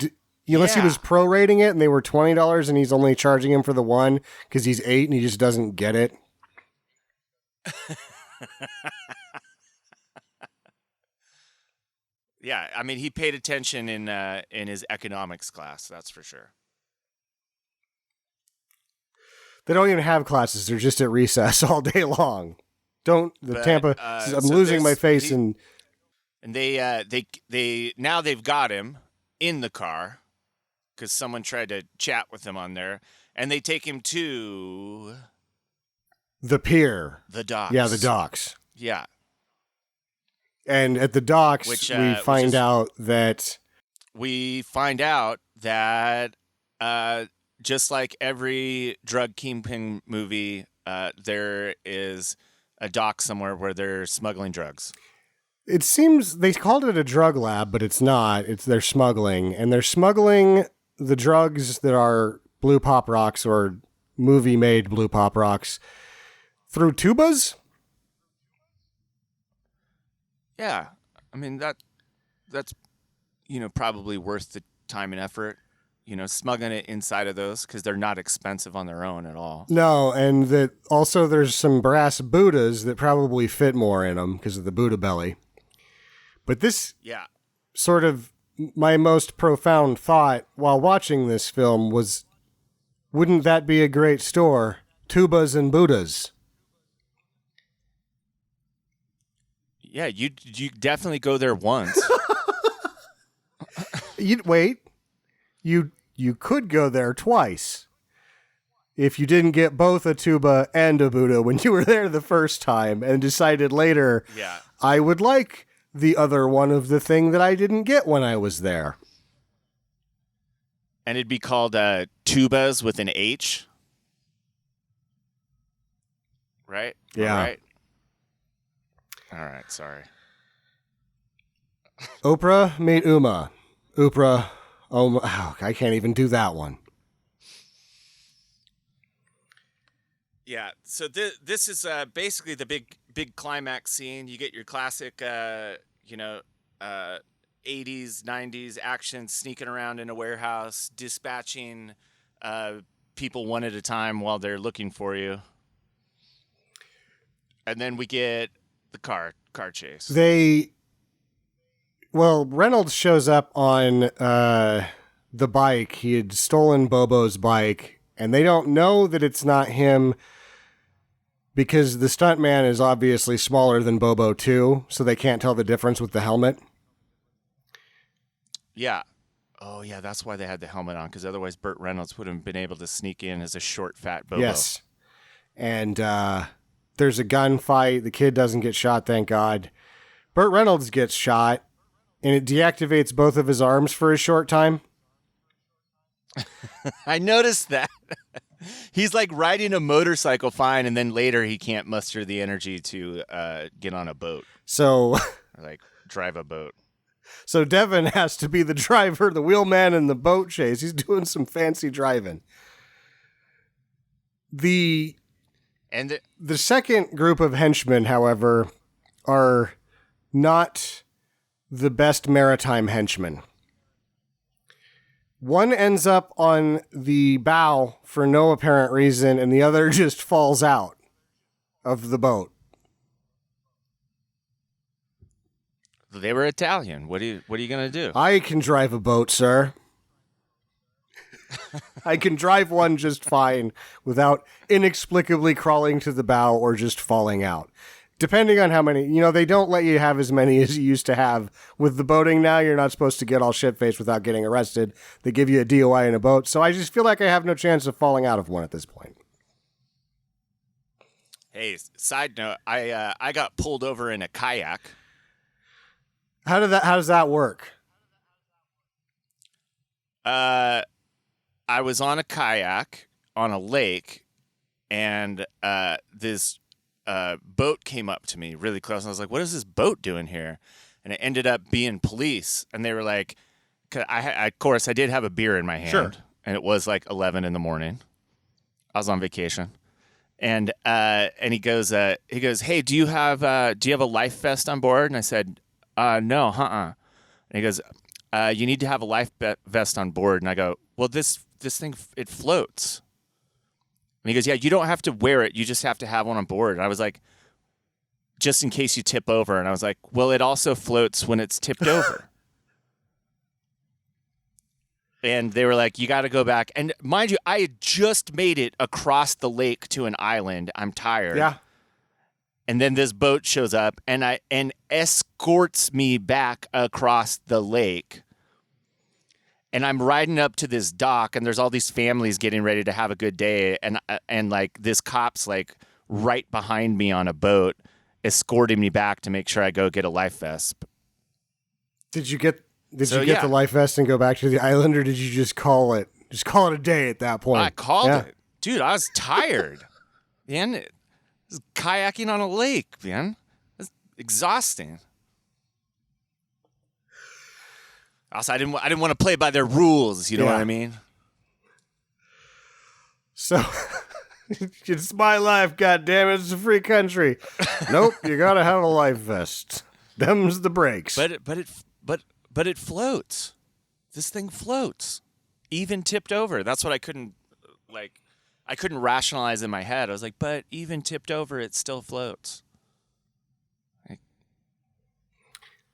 he was prorating it and they were $20 and he's only charging him for the one because he's 8 and he just doesn't get it. Yeah, I mean, he paid attention in his economics class, that's for sure. They don't even have classes. They're just at recess all day long. Tampa says, I'm losing my face. And they now they've got him in the car because someone tried to chat with him on there, and they take him to the pier. The docks. Yeah, the docks. Yeah. And at the docks, we find out that just like every drug kingpin movie, there is a dock somewhere where they're smuggling drugs. It seems they called it a drug lab, but it's not. They're smuggling, and they're smuggling the drugs that are blue pop rocks or movie-made blue pop rocks through tubas. Yeah, I mean that's probably worth the time and effort. Smuggling it inside of those because they're not expensive on their own at all. No, and that also there's some brass Buddhas that probably fit more in them because of the Buddha belly. But this sort of my most profound thought while watching this film was, wouldn't that be a great store? Tubas and Buddhas. Yeah, you definitely go there once. You could go there twice if you didn't get both a tuba and a Buddha when you were there the first time and decided later, I would like the other one of the thing that I didn't get when I was there. And it'd be called tubas with an H. Right? Yeah. All right, sorry. Oprah meet Uma. Oprah. Oh, I can't even do that one. Yeah, so this is basically the big climax scene. You get your classic, 80s, 90s action, sneaking around in a warehouse, dispatching people one at a time while they're looking for you. And then we get the car chase. Reynolds shows up on the bike. He had stolen Bobo's bike, and they don't know that it's not him because the stuntman is obviously smaller than Bobo too, so they can't tell the difference with the helmet. Yeah. Oh, yeah, that's why they had the helmet on, because otherwise Burt Reynolds would have been able to sneak in as a short, fat Bobo. Yes. And there's a gunfight. The kid doesn't get shot, thank God. Burt Reynolds gets shot, and it deactivates both of his arms for a short time. I noticed that. He's like riding a motorcycle fine, and then later he can't muster the energy to get on a boat. So, or like drive a boat. So Devin has to be the driver, the wheelman in the boat chase. He's doing some fancy driving. The And The second group of henchmen, however, are not the best maritime henchmen. One ends up on the bow for no apparent reason, and the other just falls out of the boat. they were Italian. What are you going to do? I can drive a boat, sir. I can drive one just fine without inexplicably crawling to the bow or just falling out. Depending on how many, they don't let you have as many as you used to have. With the boating now, you're not supposed to get all shit-faced without getting arrested. They give you a DOI in a boat. So I just feel like I have no chance of falling out of one at this point. Hey, side note, I got pulled over in a kayak. How does that work? I was on a kayak on a lake, and this boat came up to me really close. And I was like, what is this boat doing here? And it ended up being police. And they were like, of course, I did have a beer in my hand. Sure. And it was like 11 in the morning. I was on vacation. And he goes, hey, do you have a life vest on board? And I said, no, And he goes, you need to have a life vest on board. And I go, well, this thing, it floats. And he goes, yeah, you don't have to wear it. You just have to have one on board. And I was like, just in case you tip over. And I was like, well, it also floats when it's tipped over. And they were like, you got to go back. And mind you, I had just made it across the lake to an island. I'm tired. Yeah. And then this boat shows up and escorts me back across the lake. And I'm riding up to this dock, and there's all these families getting ready to have a good day, and like this cop's like right behind me on a boat, escorting me back to make sure I go get a life vest. Did you get the life vest and go back to the island, or did you just call it a day at that point? I called it, dude. I was tired, man. It was kayaking on a lake, man. It's exhausting. Also, I didn't want to play by their rules. You know what I mean? So, it's my life. God damn it! It's a free country. Nope, you gotta have a life vest. Them's the breaks. But it floats. This thing floats, even tipped over. That's what I couldn't rationalize in my head. I was like, but even tipped over, it still floats.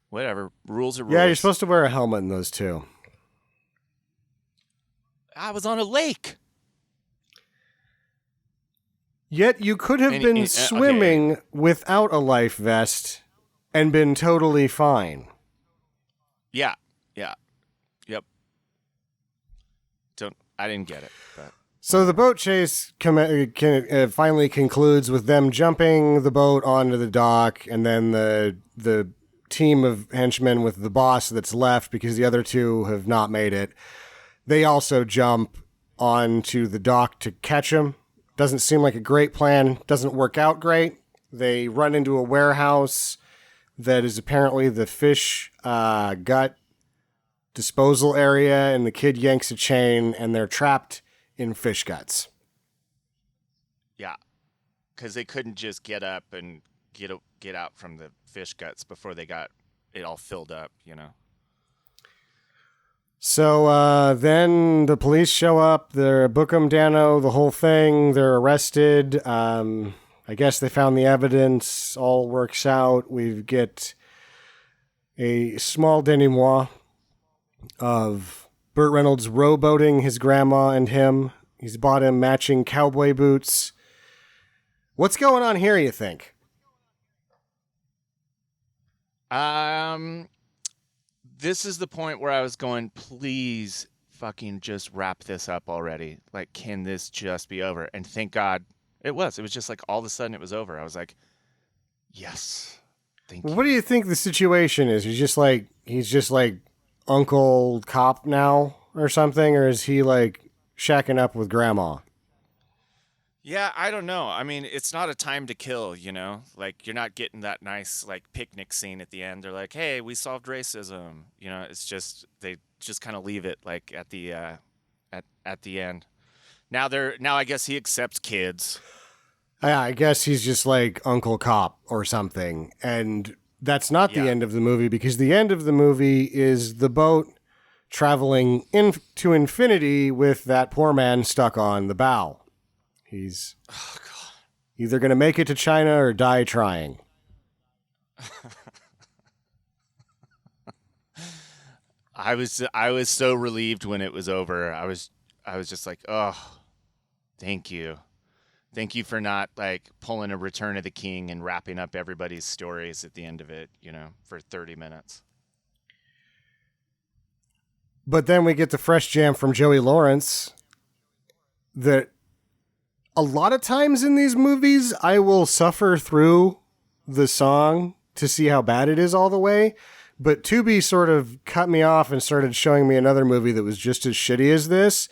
Whatever. Rules are rules. Yeah, you're supposed to wear a helmet in those too. I was on a lake. Yet you could have been swimming without a life vest and been totally fine. Yeah. Yep. I didn't get it. But. So the boat chase finally concludes with them jumping the boat onto the dock, and then the team of henchmen with the boss that's left, because the other two have not made it, they also jump onto the dock to catch him. Doesn't seem like a great plan. Doesn't work out great. They run into a warehouse that is apparently the fish gut disposal area, and the kid yanks a chain, and they're trapped in fish guts. Yeah, because they couldn't just get up and get out from the fish guts before they got it all filled up, So then the police show up. They're book 'em Dano, the whole thing. They're arrested. I guess they found the evidence. All works out. We get a small denouement of Burt Reynolds rowboating his grandma and him. He's bought him matching cowboy boots. What's going on here, you think? This is the point where I was going, please fucking just wrap this up already. Like, can this just be over? And thank God it was. It was just like all of a sudden it was over. I was like, yes, thank you. What do you think the situation is? He's just like Uncle Cop now or something? Or is he like shacking up with grandma? Yeah, I don't know. I mean, it's not a time to kill, Like, you're not getting that nice, like, picnic scene at the end. They're like, hey, we solved racism. It's just, they just kind of leave it, like, at the at the end. Now I guess he accepts kids. I guess he's just like Uncle Cop or something. And that's not the Yeah. end of the movie, because the end of the movie is the boat traveling into infinity with that poor man stuck on the bow. He's either going to make it to China or die trying. I was so relieved when it was over. I was just like, oh, thank you. Thank you for not like pulling a Return of the King and wrapping up everybody's stories at the end of it, for 30 minutes. But then we get the fresh jam from Joey Lawrence that a lot of times in these movies, I will suffer through the song to see how bad it is all the way. But Tubi sort of cut me off and started showing me another movie that was just as shitty as this.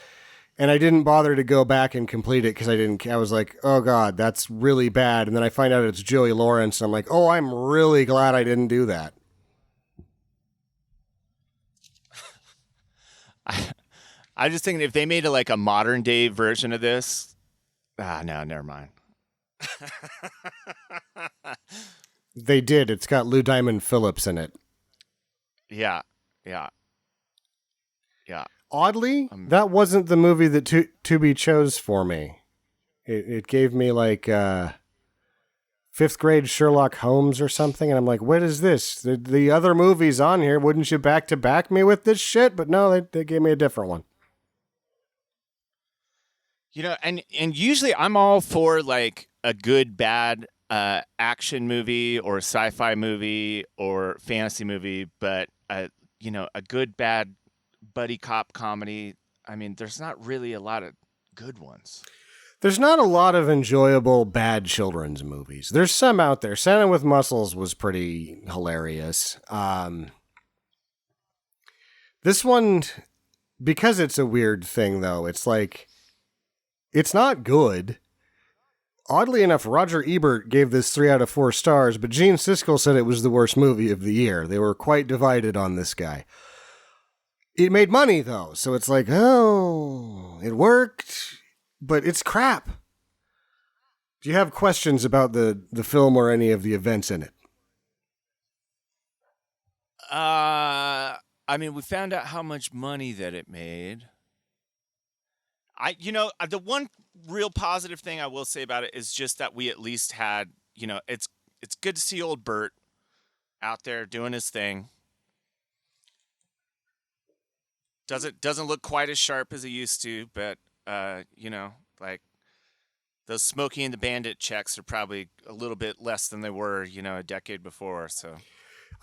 And I didn't bother to go back and complete it because I was like, oh God, that's really bad. And then I find out it's Joey Lawrence. And I'm like, oh, I'm really glad I didn't do that. I just think if they made like a modern day version of this, no, never mind. They did. It's got Lou Diamond Phillips in it. Yeah. Oddly, that wasn't the movie that Tubi chose for me. It gave me like fifth grade Sherlock Holmes or something, and I'm like, what is this? The other movies on here, wouldn't you back to back me with this shit? But no, they gave me a different one. And usually I'm all for like a good, bad action movie or sci-fi movie or fantasy movie, but a good, bad buddy cop comedy. I mean, there's not really a lot of good ones. There's not a lot of enjoyable bad children's movies. There's some out there. Santa with Muscles was pretty hilarious. This one, because it's a weird thing, though, it's like, it's not good. Oddly enough, Roger Ebert gave this 3 out of 4 stars, but Gene Siskel said it was the worst movie of the year. They were quite divided on this guy. It made money, though, so it's like, oh, it worked, but it's crap. Do you have questions about the film or any of the events in it? I mean, we found out how much money that it made. The one real positive thing I will say about it is just that we at least had, it's good to see old Burt out there doing his thing. Doesn't look quite as sharp as he used to, but like those Smokey and the Bandit checks are probably a little bit less than they were, a decade before. So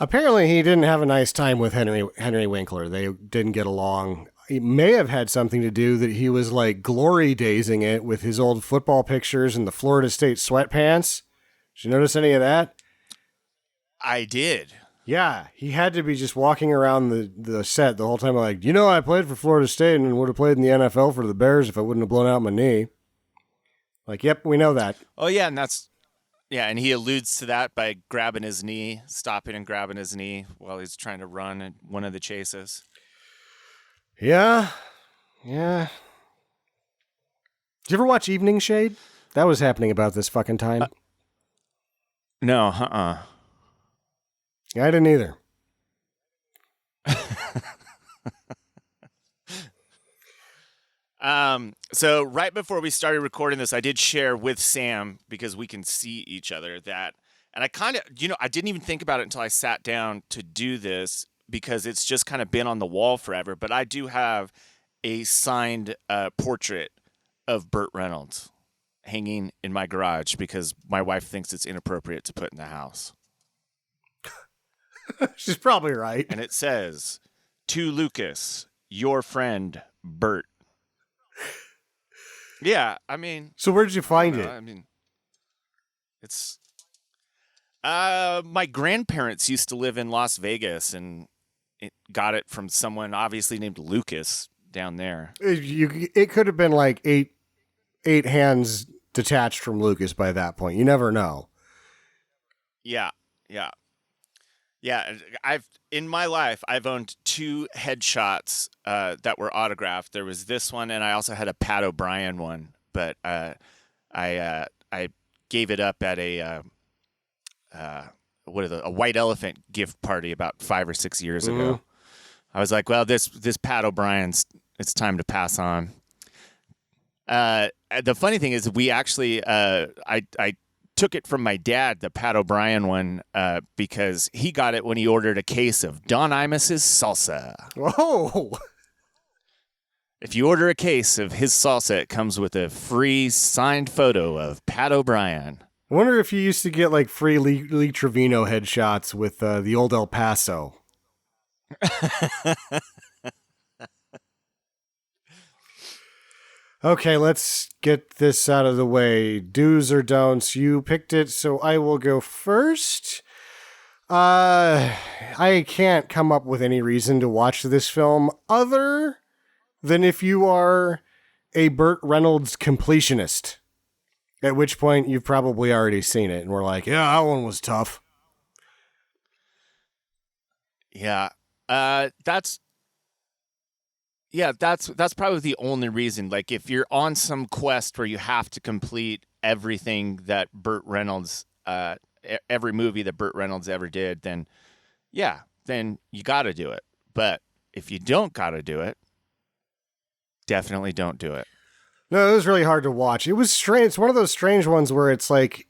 apparently he didn't have a nice time with Henry Winkler. They didn't get along. It may have had something to do that he was like glory dazing it with his old football pictures and the Florida State sweatpants. Did you notice any of that? I did. Yeah, he had to be just walking around the set the whole time like, I played for Florida State and would have played in the NFL for the Bears if I wouldn't have blown out my knee. Like, yep, we know that. Oh, yeah, and he alludes to that by grabbing his knee, stopping and grabbing his knee while he's trying to run in one of the chases. Yeah. Did you ever watch Evening Shade? That was happening about this fucking time. No, Yeah, I didn't either. So right before we started recording this, I did share with Sam, because we can see each other, that, and I kind of, I didn't even think about it until I sat down to do this, because it's just kind of been on the wall forever. But I do have a signed portrait of Burt Reynolds hanging in my garage because my wife thinks it's inappropriate to put in the house. She's probably right. And it says, "To Lucas, your friend, Burt." Yeah, I mean. So where did you find it? I mean, it's. My grandparents used to live in Las Vegas, and got it from someone obviously named Lucas down there. It could have been like eight hands detached from Lucas by that point. You never know. Yeah. In my life, I've owned 2 headshots that were autographed. There was this one, and I also had a Pat O'Brien one. But I gave it up at a white elephant gift party about 5 or 6 years ago. I was like, well, this Pat O'Brien's, it's time to pass on. The funny thing is, we actually I took it from my dad, the Pat O'Brien one, because he got it when he ordered a case of Don Imus's salsa. Whoa! If you order a case of his salsa, it comes with a free signed photo of Pat O'Brien. I wonder if you used to get like free Lee Trevino headshots with the old El Paso. Okay, let's get this out of the way. Do's or don'ts. You picked it, so I will go first. I can't come up with any reason to watch this film other than if you are a Burt Reynolds completionist. At which point you've probably already seen it, and we're like, yeah, that one was tough. Yeah, that's probably the only reason. Like, if you're on some quest where you have to complete everything that Burt Reynolds, every movie that Burt Reynolds ever did, then you got to do it. But if you don't got to do it, definitely don't do it. No, it was really hard to watch. It was strange. It's one of those strange ones where it's like,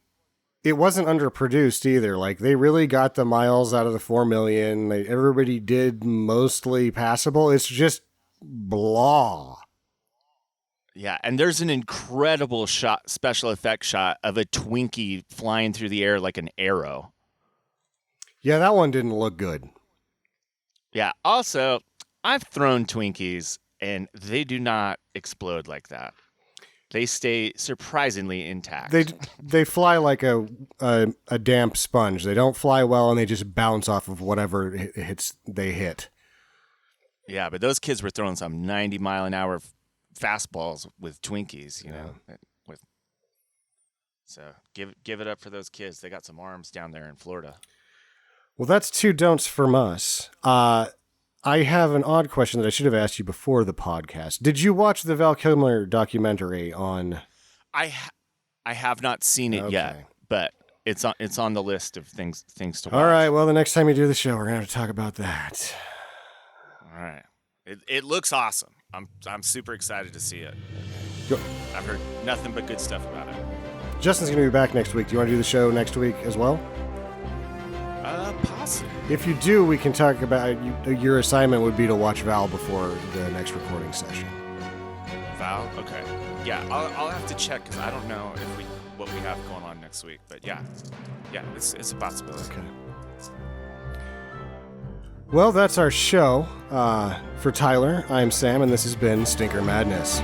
it wasn't underproduced either. Like, they really got the miles out of the 4 million. Everybody did mostly passable. It's just blah. Yeah, and there's an incredible special effect shot of a Twinkie flying through the air like an arrow. Yeah, that one didn't look good. Yeah, also, I've thrown Twinkies, and they do not explode like that. They stay surprisingly intact. They fly like a damp sponge. They don't fly well, and they just bounce off of whatever they hit. Yeah, but those kids were throwing some 90-mile-an-hour fastballs with Twinkies, you know. So give it up for those kids. They got some arms down there in Florida. Well, that's 2 don'ts from us. I have an odd question that I should have asked you before the podcast. Did you watch the Val Kilmer documentary on? I have not seen it yet, but it's on the list of things to watch. All right. Well, the next time you do the show, we're gonna have to talk about that. All right. It looks awesome. I'm super excited to see it. I've heard nothing but good stuff about it. Justin's gonna be back next week. Do you want to do the show next week as well? Possibly. If you do, we can talk about your assignment would be to watch Val before the next recording session. Val? Okay. Yeah, I'll have to check because I don't know what we have going on next week. But yeah, it's a possibility. Okay. Well, that's our show. For Tyler, I'm Sam, and this has been Stinker Madness.